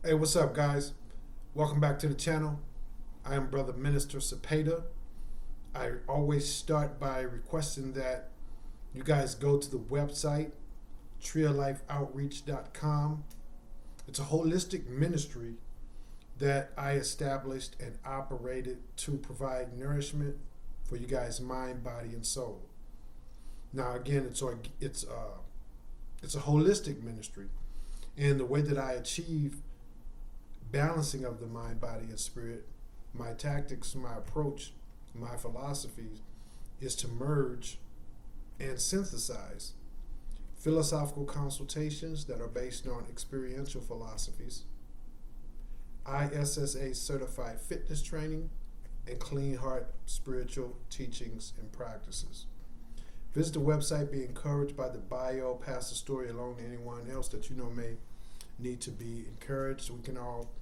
Hey, what's up, guys? Welcome back to the channel. I am Brother Minister Cepeda. I always start by requesting that you guys go to the website, treeoflifeoutreach.com. It's a holistic ministry that I established and operated to provide nourishment for you guys' mind, body, and soul. Now, again, it's a holistic ministry, and the way that I achieve balancing of the mind, body, and spirit, my tactics, my approach, my philosophies is to merge and synthesize philosophical consultations that are based on experiential philosophies, ISSA certified fitness training, and clean heart spiritual teachings and practices. Visit the website, be encouraged by the bio, pass the story along to anyone else that you know may need to be encouraged. We can all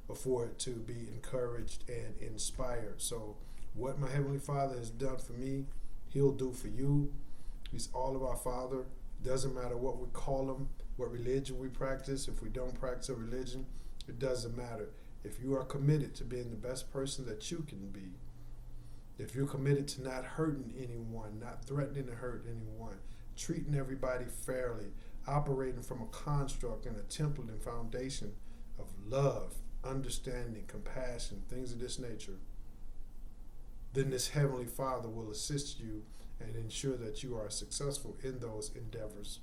afford to be encouraged and inspired. So what my Heavenly Father has done for me, He'll do for you. He's all of our Father. Doesn't matter what we call Him, what religion we practice. If we don't practice a religion, it doesn't matter. If you are committed to being the best person that you can be, if you're committed to not hurting anyone, not threatening to hurt anyone, treating everybody fairly, operating from a construct and a template and foundation of love, understanding, compassion, things of this nature, then this Heavenly Father will assist you and ensure that you are successful in those endeavors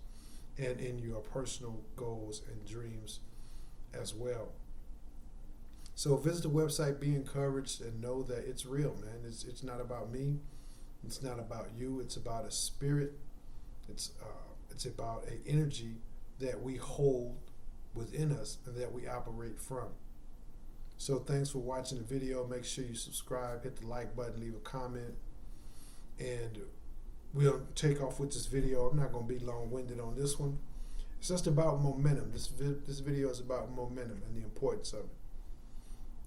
and in your personal goals and dreams as well. So visit the website, be encouraged, and know that it's real, man. It's not about me. It's not about you. It's about a spirit. It's about an energy that we hold within us and that we operate from. So thanks for watching the video. Make sure you subscribe, hit the like button, leave a comment, and we'll take off with this video. I'm not going to be long-winded on this one. It's just about momentum. This video is about momentum and the importance of it.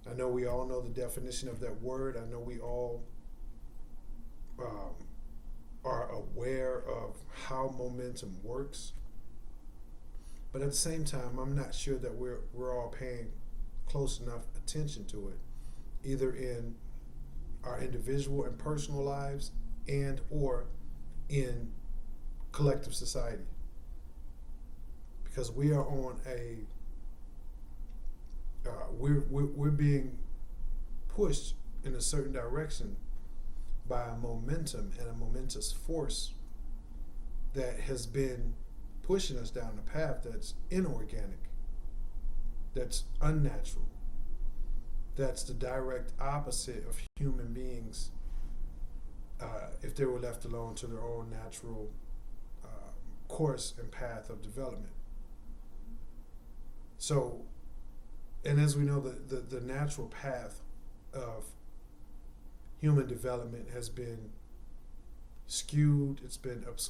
I know we all know the definition of that word. I know we all are aware of how momentum works. But at the same time, I'm not sure that we're all paying close enough attention to it, either in our individual and personal lives and or in collective society. Because we are on we're being pushed in a certain direction by a momentum and a momentous force that has been pushing us down a path that's inorganic, that's unnatural, that's the direct opposite of human beings if they were left alone to their own natural course and path of development. So, and as we know, the natural path of human development has been skewed, it's been it's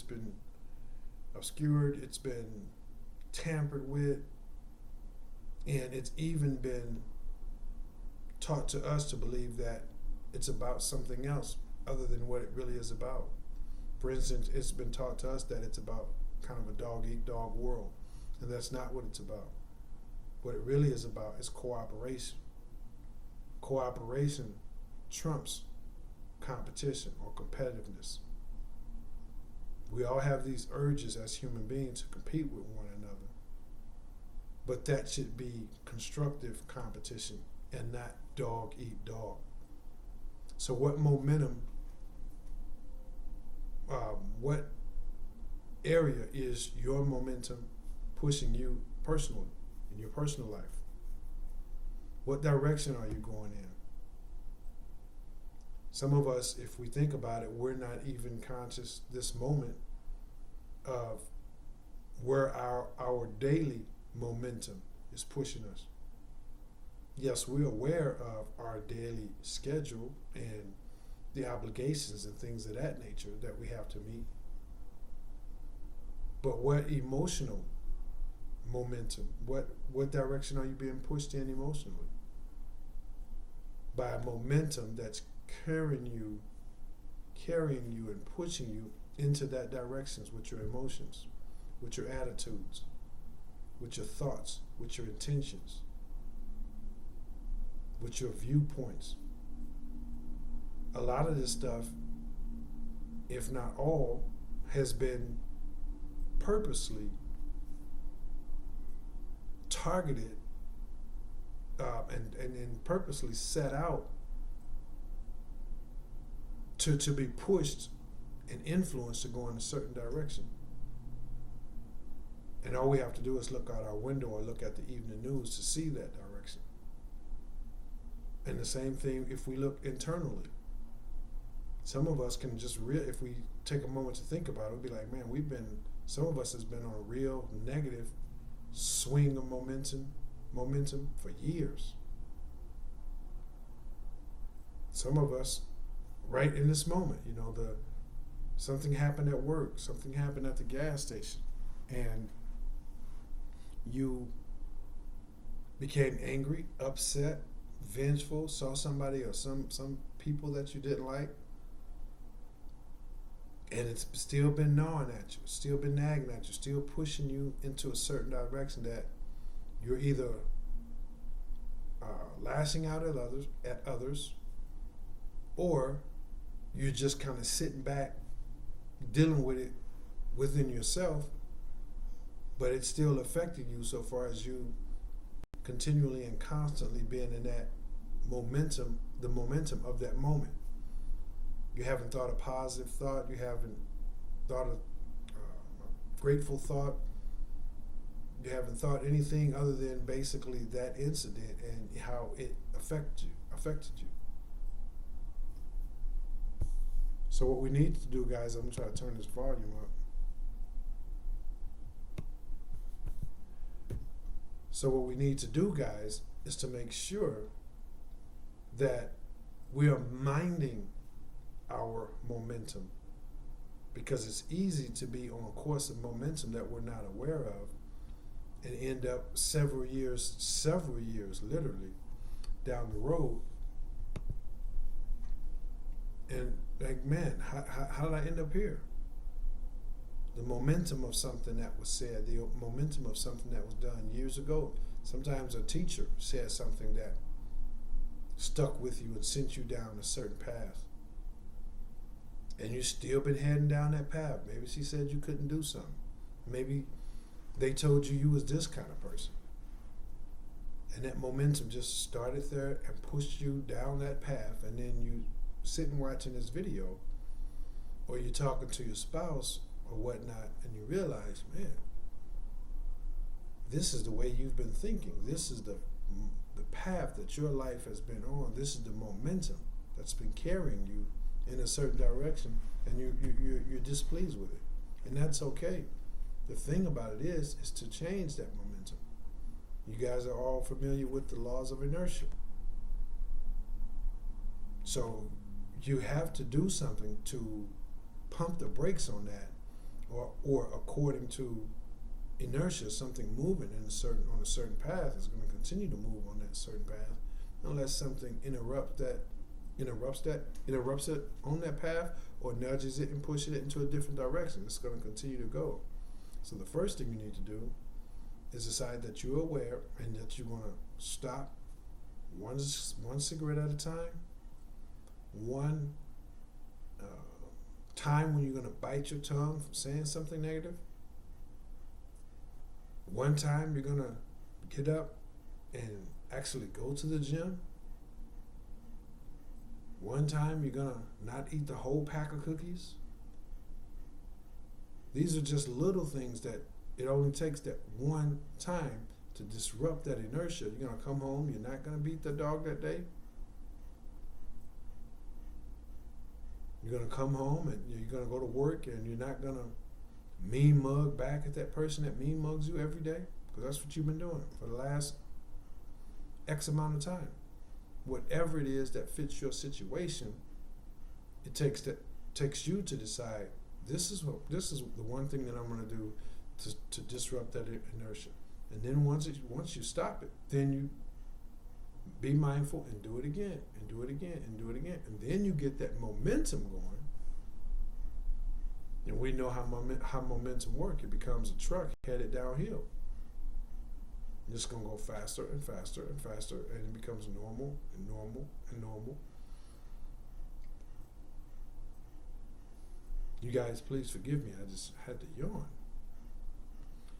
been obscured, it's been tampered with, and it's even been taught to us to believe that it's about something else other than what it really is about. For instance, it's been taught to us that it's about kind of a dog-eat-dog world, and that's not what it's about. What it really is about is cooperation. Cooperation trumps competition or competitiveness. We all have these urges as human beings to compete with one another, but that should be constructive competition and not dog eat dog. So what momentum, what area is your momentum pushing you personally, in your personal life? What direction are you going in? Some of us, if we think about it, we're not even conscious this moment of where our daily momentum is pushing us. Yes, we're aware of our daily schedule and the obligations and things of that nature that we have to meet. But what emotional momentum, what direction are you being pushed in emotionally? By a momentum that's carrying you and pushing you into that directions with your emotions, with your attitudes, with your thoughts, with your intentions, with your viewpoints. A lot of this stuff, if not all, has been purposely targeted and purposely set out to be pushed and influenced to go in a certain direction. And all we have to do is look out our window or look at the evening news to see that direction. And the same thing if we look internally. Some of us can just if we take a moment to think about it, we'll be like, man, some of us has been on a real negative swing of momentum for years. Some of us, right in this moment, something happened at work, something happened at the gas station, and you became angry, upset, vengeful, saw somebody or some people that you didn't like, and it's still been gnawing at you, still been nagging at you, still pushing you into a certain direction that you're either lashing out at others, or you're just kind of sitting back, dealing with it within yourself, but it's still affecting you so far as you continually and constantly being in that momentum, the momentum of that moment. You haven't thought a positive thought, you haven't thought a grateful thought, you haven't thought anything other than basically that incident and how it affected you. So what we need to do, guys, I'm going to try to turn this volume up. So what we need to do, guys, is to make sure that we are minding our momentum, because it's easy to be on a course of momentum that we're not aware of and end up several years literally down the road and like, man, how did I end up here? The momentum of something that was said, the momentum of something that was done years ago. Sometimes a teacher said something that stuck with you and sent you down a certain path. And you've still been heading down that path. Maybe she said you couldn't do something. Maybe they told you was this kind of person. And that momentum just started there and pushed you down that path. And then you sitting watching this video, or you're talking to your spouse or whatnot, and you realize, man, this is the way you've been thinking. This is the path that your life has been on. This is the momentum that's been carrying you in a certain direction, and you're displeased with it, and that's okay. The thing about it is to change that momentum. You guys are all familiar with the laws of inertia. So you have to do something to pump the brakes on that, or according to inertia, something moving on a certain path is going to continue to move on that certain path, unless something interrupts it on that path, or nudges it and pushes it into a different direction. It's going to continue to go. So the first thing you need to do is decide that you're aware and that you're going to stop one cigarette at a time, one time when you're going to bite your tongue from saying something negative, one time you're going to get up and actually go to the gym, one time you're going to not eat the whole pack of cookies. These are just little things that it only takes that one time to disrupt that inertia. You're going to come home, you're not going to beat the dog that day. You're going to come home and you're going to go to work, and you're not going to mean mug back at that person that mean mugs you every day, because that's what you've been doing for the last X amount of time. Whatever it is that fits your situation, it takes you to decide, this is the one thing that I'm going to do to disrupt that inertia. And then once you stop it, then you be mindful and do it again and do it again and do it again, and then you get that momentum going. And we know how momentum works. It becomes a truck headed downhill. It's going to go faster and faster and faster, and it becomes normal and normal and normal. You guys, please forgive me. I just had to yawn.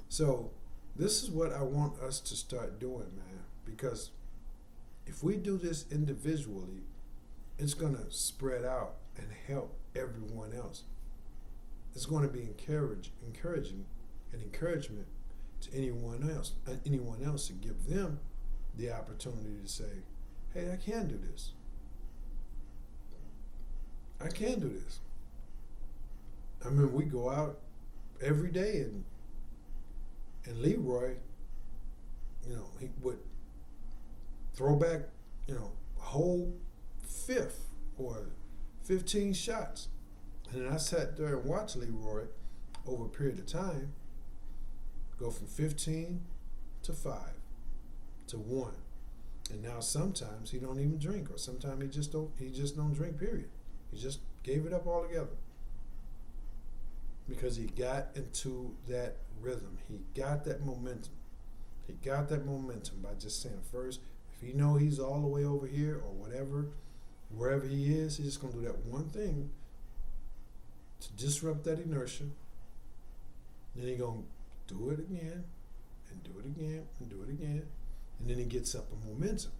So this is what I want us to start doing, man, because if we do this individually, it's going to spread out and help everyone else. It's going to be encouraging and encouragement to anyone else to give them the opportunity to say, hey, I can do this. I can do this. I mean, we go out every day, and Leroy, he would throw back, a whole fifth or 15 shots. And then I sat there and watched Leroy over a period of time go from 15 to 5 to 1. And now sometimes he don't even drink, or sometimes he just don't drink, period. He just gave it up altogether. Because he got into that rhythm. He got that momentum. He got that momentum by just saying, first, if he know he's all the way over here or whatever, wherever he is, he's just going to do that one thing to disrupt that inertia. Then he's going to do it again and do it again and do it again. And then he gets up a momentum.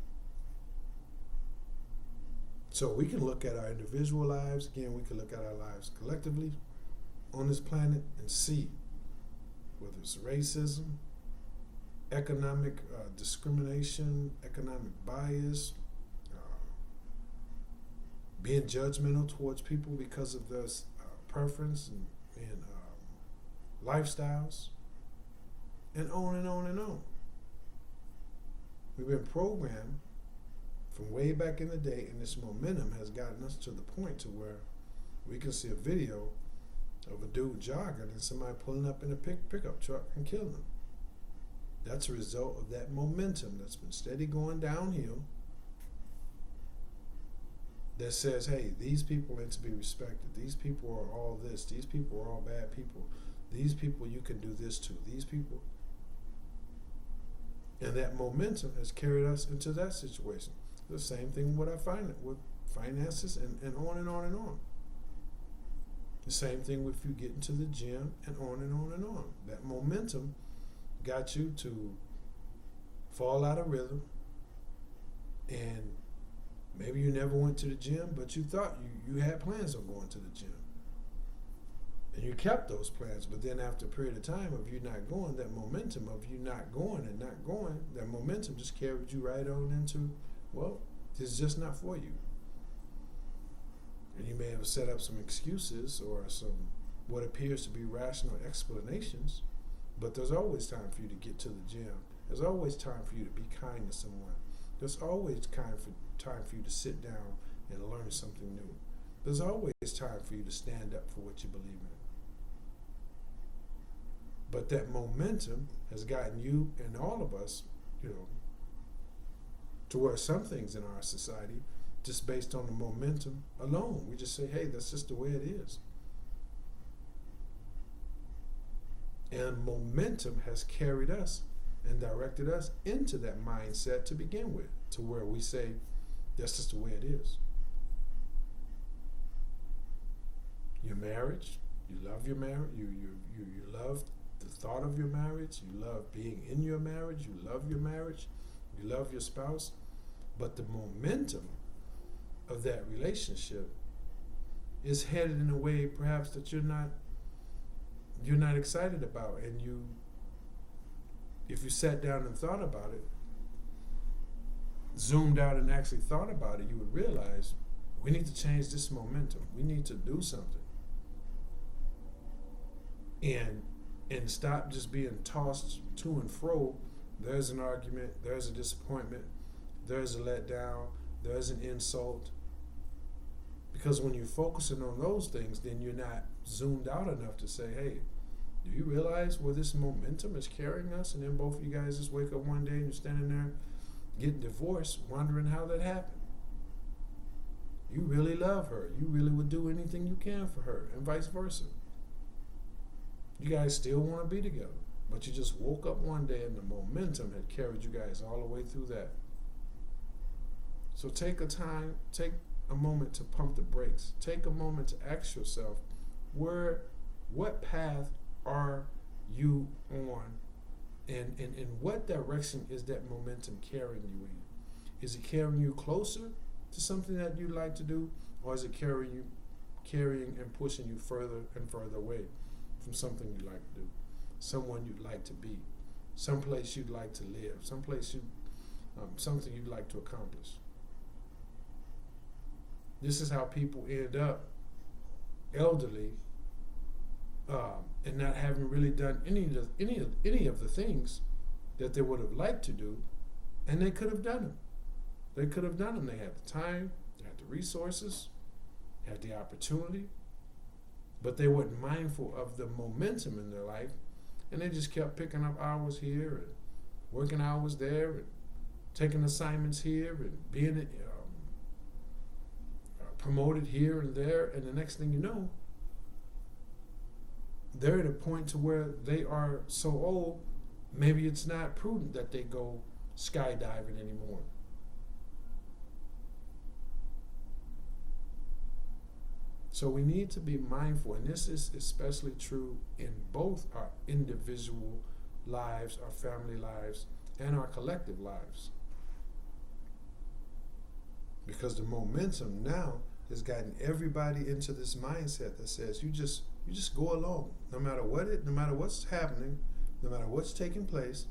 So we can look at our individual lives. Again, we can look at our lives collectively on this planet and see whether it's racism, economic discrimination, economic bias, being judgmental towards people because of their preference and lifestyles, and on and on and on. We've been programmed from way back in the day, and this momentum has gotten us to the point to where we can see a video of a dude jogging and somebody pulling up in a pickup truck and killing him. That's a result of that momentum that's been steady going downhill that says, hey, these people need to be respected. These people are all this. These people are all bad people. These people you can do this to. These people. And that momentum has carried us into that situation. The same thing with finances and on and on and on. The same thing if you get into the gym and on and on and on. That momentum got you to fall out of rhythm, and maybe you never went to the gym, but you thought you had plans on going to the gym. And you kept those plans, but then after a period of time of you not going, that momentum of you not going, that momentum just carried you right on into, well, this is just not for you. And you may have set up some excuses or some what appears to be rational explanations, but there's always time for you to get to the gym. There's always time for you to be kind to someone. There's always time for you to sit down and learn something new. There's always time for you to stand up for what you believe in. But that momentum has gotten you and all of us, to where some things in our society, just based on the momentum alone, we just say, hey, that's just the way it is. And momentum has carried us and directed us into that mindset to begin with, to where we say, that's just the way it is. Your marriage, you love your marriage, you love the thought of your marriage, you love being in your marriage, you love your marriage, you love your spouse, but the momentum of that relationship is headed in a way perhaps that you're not excited about, and if you sat down and thought about it, zoomed out and actually thought about it, you would realize we need to change this momentum. We need to do something. And stop just being tossed to and fro. There's an argument, there's a disappointment, there's a letdown, there's an insult. Because when you're focusing on those things, then you're not zoomed out enough to say, hey, do you realize where this momentum is carrying us? And then both of you guys just wake up one day and you're standing there getting divorced, wondering how that happened. You really love her. You really would do anything you can for her, and vice versa. You guys still want to be together, But you just woke up one day and the momentum had carried you guys all the way through that. So take a moment to pump the brakes. Take a moment to ask yourself, what path are you on? And in what direction is that momentum carrying you in? Is it carrying you closer to something that you'd like to do, or is it carrying and pushing you further and further away from something you'd like to do, someone you'd like to be, someplace you'd like to live, something you'd like to accomplish? This is how people end up elderly and not having really done any of the things that they would have liked to do, and they could have done them. They could have done them. They had the time, they had the resources, had the opportunity, but they weren't mindful of the momentum in their life, and they just kept picking up hours here and working hours there and taking assignments here and being promoted here and there, and the next thing you know, they're at a point to where they are so old, maybe it's not prudent that they go skydiving anymore. So we need to be mindful, and this is especially true in both our individual lives, our family lives, and our collective lives. Because the momentum now has gotten everybody into this mindset that says you just go along, no matter what's happening, no matter what's taking place.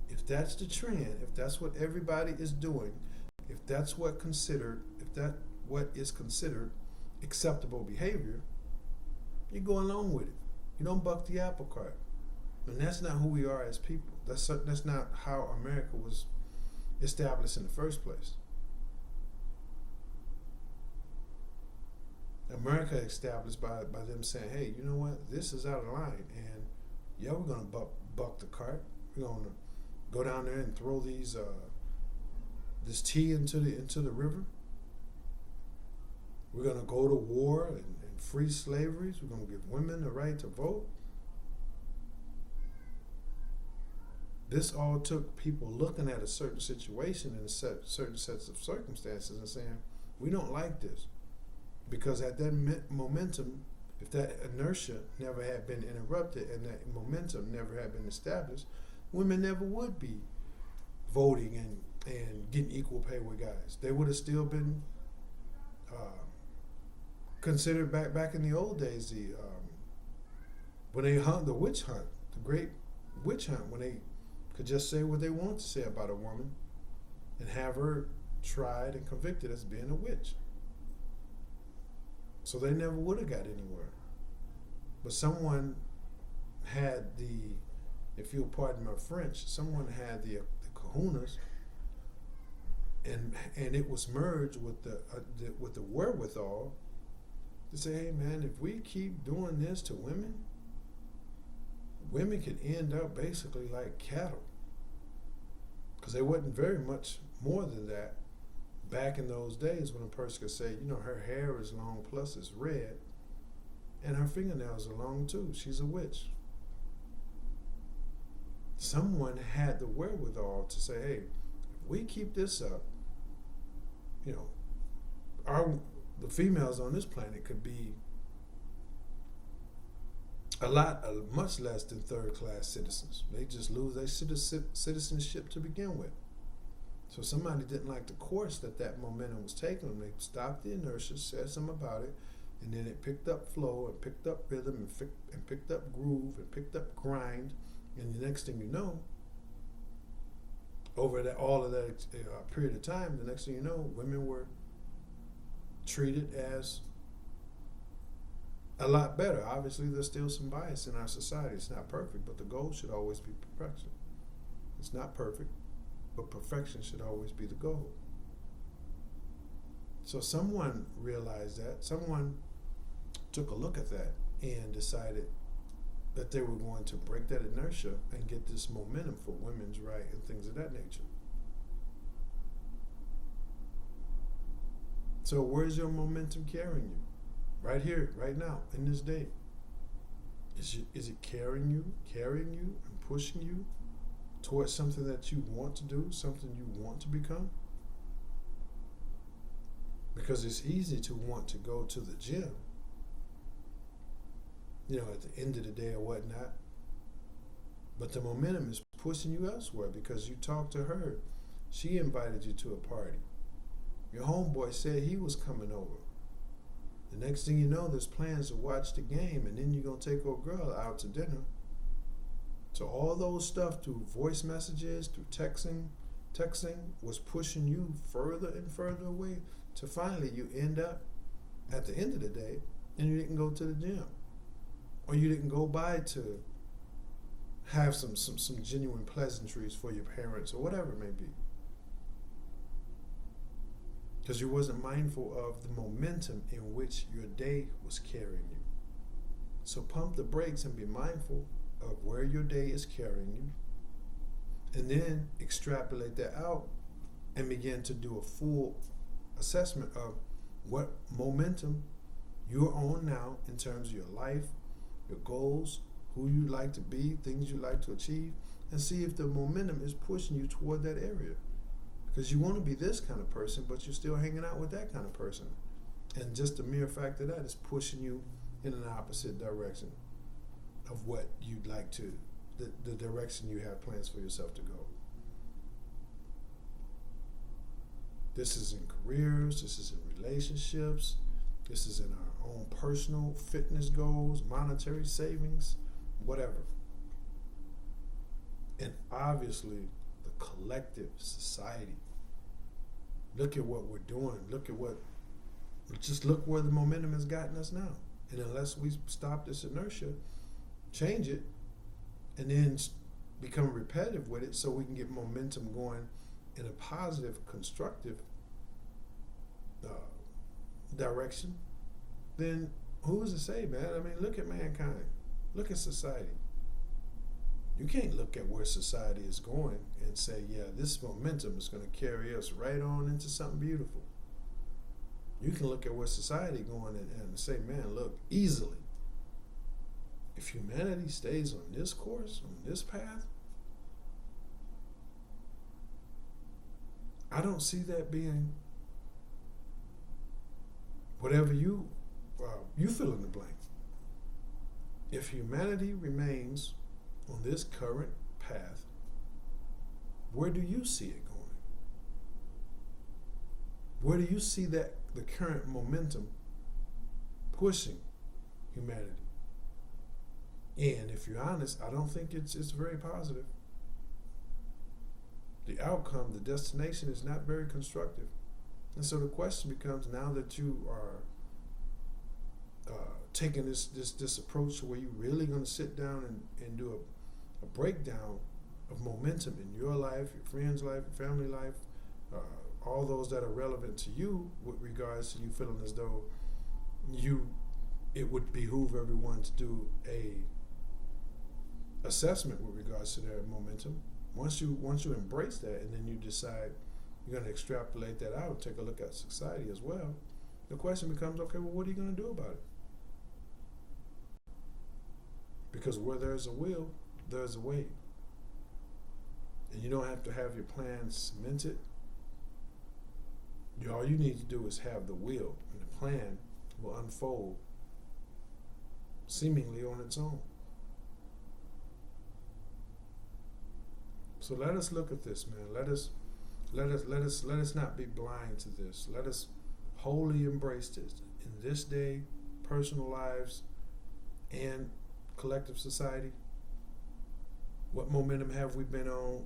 If that's the trend, if that's what everybody is doing, if that's what is considered acceptable behavior, you go along with it. You don't buck the apple cart. And that's not who we are as people. That's not how America was established in the first place. America established by them saying, hey, you know what, this is out of line, and yeah, we're going to buck the cart. We're going to go down there and throw this tea into the river. We're going to go to war and free slavery. We're going to give women the right to vote. This all took people looking at a certain situation and certain sets of circumstances and saying, we don't like this. Because at that momentum, if that inertia never had been interrupted and that momentum never had been established, women never would be voting and getting equal pay with guys. They would have still been considered back in the old days, when they hunt the witch hunt, the great witch hunt, when they could just say what they want to say about a woman and have her tried and convicted as being a witch. So they never would have got anywhere. But someone had if you'll pardon my French, someone had the kahunas, and it was merged with the wherewithal to say, hey man, if we keep doing this to women could end up basically like cattle. Because they wasn't very much more than that back in those days, when a person could say, you know, her hair is long plus it's red, and her fingernails are long too. She's a witch. Someone had the wherewithal to say, hey, if we keep this up, you know, the females on this planet could be much less than third-class citizens. They just lose their citizenship to begin with. So somebody didn't like the course that momentum was taking them. They stopped the inertia, said something about it, and then it picked up flow and picked up rhythm and picked up groove and picked up grind. And the next thing you know, over all of that period of time, the next thing you know, women were treated as a lot better. Obviously, there's still some bias in our society. It's not perfect, but the goal should always be perfection. It's not perfect, but perfection should always be the goal. So someone realized that. Someone took a look at that and decided that they were going to break that inertia and get this momentum for women's right and things of that nature. So where's your momentum carrying you? Right here, right now, in this day. Is it carrying you and pushing you towards something that you want to do, something you want to become? Because it's easy to want to go to the gym, at the end of the day or whatnot. But the momentum is pushing you elsewhere because you talked to her. She invited you to a party. Your homeboy said he was coming over. The next thing you know, there's plans to watch the game, and then you're going to take your girl out to dinner. So all those stuff through voice messages, through texting was pushing you further and further away to finally you end up at the end of the day and you didn't go to the gym. Or you didn't go by to have some genuine pleasantries for your parents or whatever it may be. Because you wasn't mindful of the momentum in which your day was carrying you. So pump the brakes and be mindful of where your day is carrying you. And then extrapolate that out and begin to do a full assessment of what momentum you're on now in terms of your life, your goals, who you like to be, things you like to achieve, and see if the momentum is pushing you toward that area. Because you want to be this kind of person, but you're still hanging out with that kind of person. And just the mere fact of that is pushing you in an opposite direction of what you'd like to, the direction you have plans for yourself to go. This is in careers, this is in relationships, this is in our own personal fitness goals, monetary savings, whatever. And obviously, the collective society. Look at what we're doing. Look where the momentum has gotten us now. And unless we stop this inertia, change it, and then become repetitive with it so we can get momentum going in a positive, constructive direction, then who is to say, man? I mean, look at mankind. Look at society. You can't look at where society is going and say, yeah, this momentum is going to carry us right on into something beautiful. You can look at where society is going and say, man, look, easily, if humanity stays on this course, on this path, I don't see that being whatever you fill in the blank. If humanity remains on this current path, where do you see it going? Where do you see that the current momentum pushing humanity? And if you're honest, I don't think it's very positive. The outcome, the destination is not very constructive. And so the question becomes, now that you are taking this approach where you're really going to sit down and do a breakdown of momentum in your life, your friend's life, your family life, all those that are relevant to you with regards to you feeling as though it would behoove everyone to do a assessment with regards to their momentum. Once you embrace that and then you decide you're going to extrapolate that out, take a look at society as well, the question becomes, okay, well, what are you going to do about it? Because where there's a will, there's a way. And you don't have to have your plans cemented. All you need to do is have the will, and the plan will unfold seemingly on its own. So let us look at this, man. Let us not be blind to this. Let us wholly embrace this in this day, personal lives, and collective society. What momentum have we been on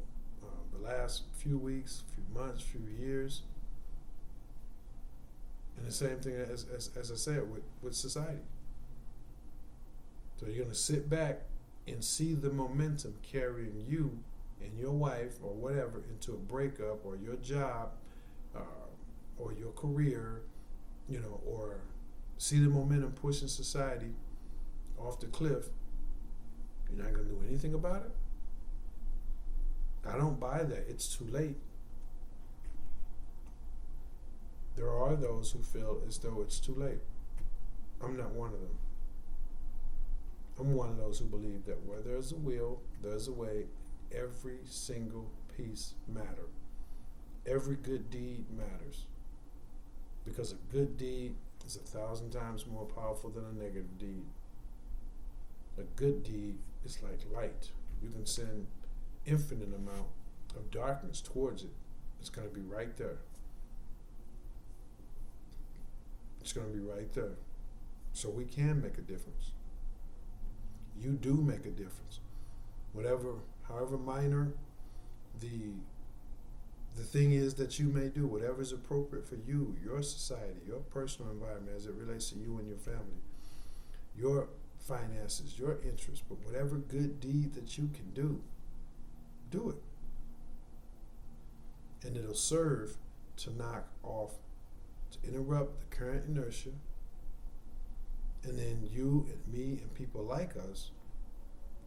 the last few weeks, few months, few years? And the same thing as I said with society. So you're going to sit back and see the momentum carrying you and your wife or whatever into a breakup, or your job, or your career, or see the momentum pushing society off the cliff. You're not going to do anything about it? I don't buy that. It's too late. There are those who feel as though it's too late. I'm not one of them. I'm one of those who believe that where there's a will, there's a way. Every single piece matters. Every good deed matters. Because a good deed is 1,000 times more powerful than a negative deed. A good deed is like light. You can send infinite amount of darkness towards it. It's going to be right there. It's going to be right there. So we can make a difference. You do make a difference. However minor the thing is that you may do, whatever is appropriate for you, your society, your personal environment as it relates to you and your family, your finances, your interests, but whatever good deed that you can do it. And it'll serve to knock off, to interrupt the current inertia, and then you and me and people like us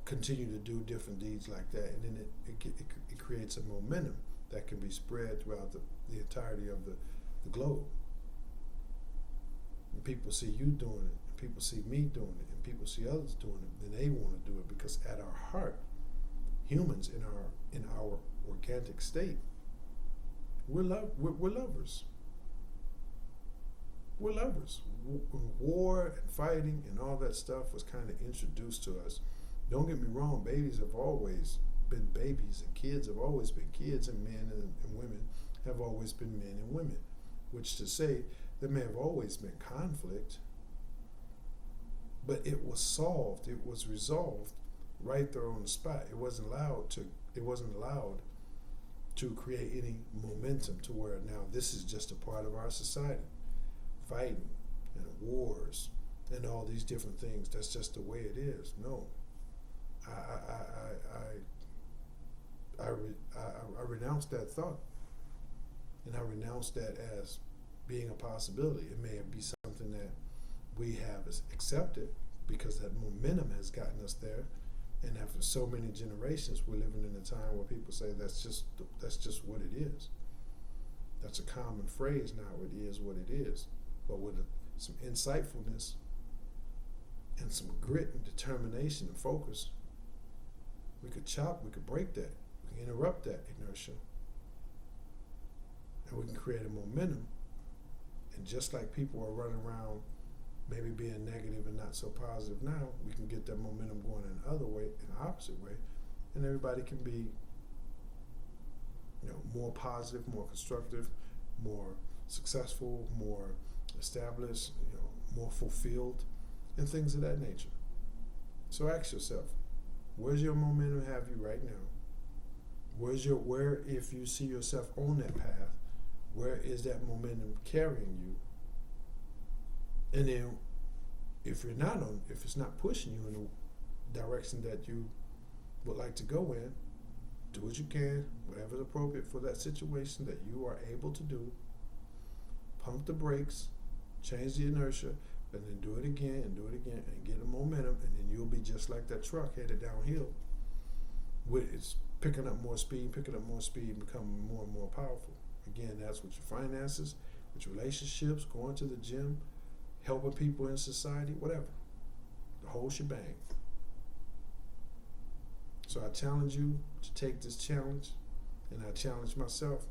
continue to do different deeds like that, and then it creates a momentum that can be spread throughout the entirety of the globe. And people see you doing it, and people see me doing it, and people see others doing it, then they want to do it, because at our heart, humans in our organic state, we're lovers. We're lovers. War and fighting and all that stuff was kind of introduced to us. Don't get me wrong, babies have always been babies, and kids have always been kids, and men and women have always been men and women, which to say there may have always been conflict, but it was solved, it was resolved right there on the spot. It wasn't allowed to create any momentum to where now this is just a part of our society. Fighting and wars and all these different things, that's just the way it is. No. I renounce that thought, and I renounce that as being a possibility. It may be something that we have accepted because that momentum has gotten us there, and after so many generations, we're living in a time where people say that's just what it is. That's a common phrase now. It is what it is, but with some insightfulness and some grit and determination and focus, we could break that. We can interrupt that inertia. And we can create a momentum. And just like people are running around maybe being negative and not so positive now, we can get that momentum going in the opposite way. And everybody can be, more positive, more constructive, more successful, more established, more fulfilled, and things of that nature. So ask yourself, where's your momentum have you right now? Where if you see yourself on that path, where is that momentum carrying you? And then if it's not pushing you in the direction that you would like to go in, do what you can, whatever's appropriate for that situation that you are able to do. Pump the brakes, change the inertia, and then do it again and get a momentum, and then you'll be just like that truck headed downhill. It's picking up more speed, becoming more and more powerful. Again, that's with your finances, with your relationships, going to the gym, helping people in society, whatever. The whole shebang. So I challenge you to take this challenge, and I challenge myself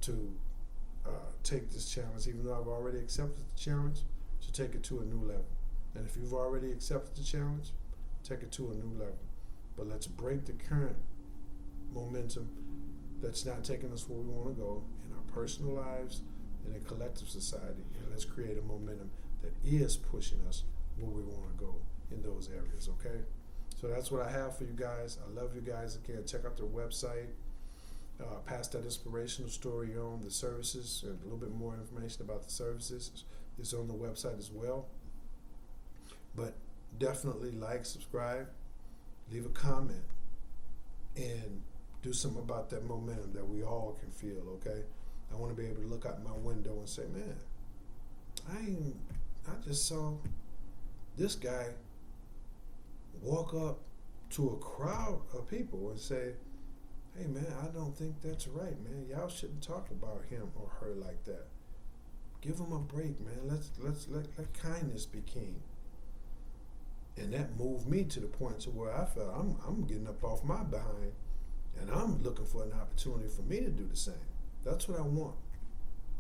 to take this challenge, even though I've already accepted the challenge, to take it to a new level. And if you've already accepted the challenge, take it to a new level. But let's break the current momentum that's not taking us where we want to go in our personal lives and in collective society. And let's create a momentum that is pushing us where we want to go in those areas, okay? So that's what I have for you guys. I love you guys. Again, check out their website. Pass that inspirational story on the services, and a little bit more information about the services is on the website as well. But definitely like, subscribe, leave a comment, and do something about that momentum that we all can feel, okay? I want to be able to look out my window and say, man, I just saw this guy walk up to a crowd of people and say, hey man, I don't think that's right, man. Y'all shouldn't talk about him or her like that. Give them a break, man. Let kindness be king. And that moved me to the point to where I felt I'm getting up off my behind, and I'm looking for an opportunity for me to do the same. That's what I want.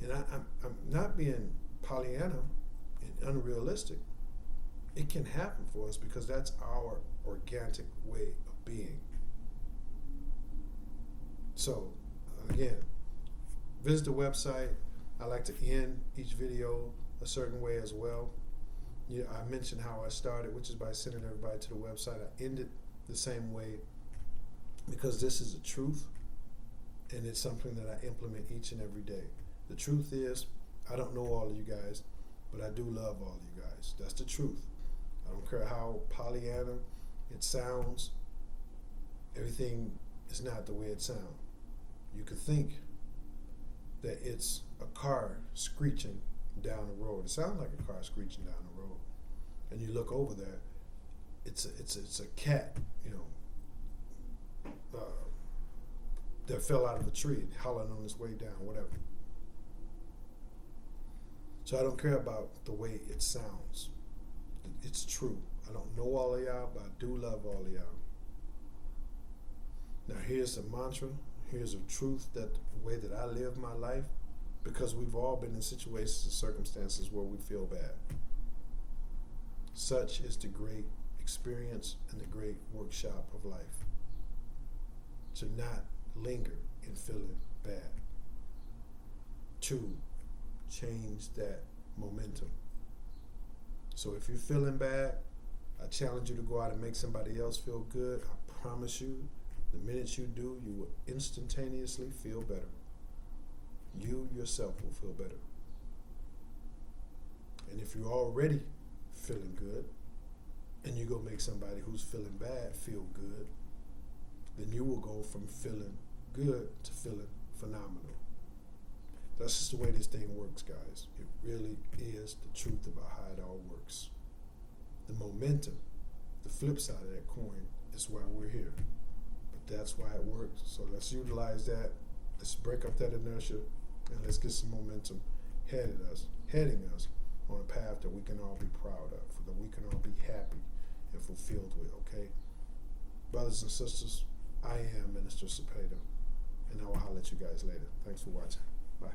And I'm not being Pollyanna and unrealistic. It can happen for us because that's our organic way of being. So, again, visit the website. I like to end each video a certain way as well. Yeah, I mentioned how I started, which is by sending everybody to the website. I end it the same way because this is the truth, and it's something that I implement each and every day. The truth is, I don't know all of you guys, but I do love all of you guys. That's the truth. I don't care how Pollyanna it sounds. Everything is not the way it sounds. You could think that it's a car screeching down the road. It sounds like a car screeching down the road. And you look over there, it's a cat, that fell out of a tree, howling on its way down, whatever. So I don't care about the way it sounds. It's true. I don't know all of y'all, but I do love all of y'all. Now here's a mantra. Here's a truth that the way that I live my life, because we've all been in situations and circumstances where we feel bad. Such is the great experience and the great workshop of life. To not linger in feeling bad. To change that momentum. So if you're feeling bad, I challenge you to go out and make somebody else feel good. I promise you, the minute you do, you will instantaneously feel better. You yourself will feel better. And if you're already feeling good, and you go make somebody who's feeling bad feel good, then you will go from feeling good to feeling phenomenal. That's just the way this thing works, guys. It really is the truth about how it all works. The momentum, the flip side of that coin, is why we're here. But that's why it works. So let's utilize that. Let's break up that inertia, and let's get some momentum heading us on a path that we can all be proud of, that we can all be happy and fulfilled with, okay? Brothers and sisters, I am Minister Cepeda, and I will holler at you guys later. Thanks for watching. Bye.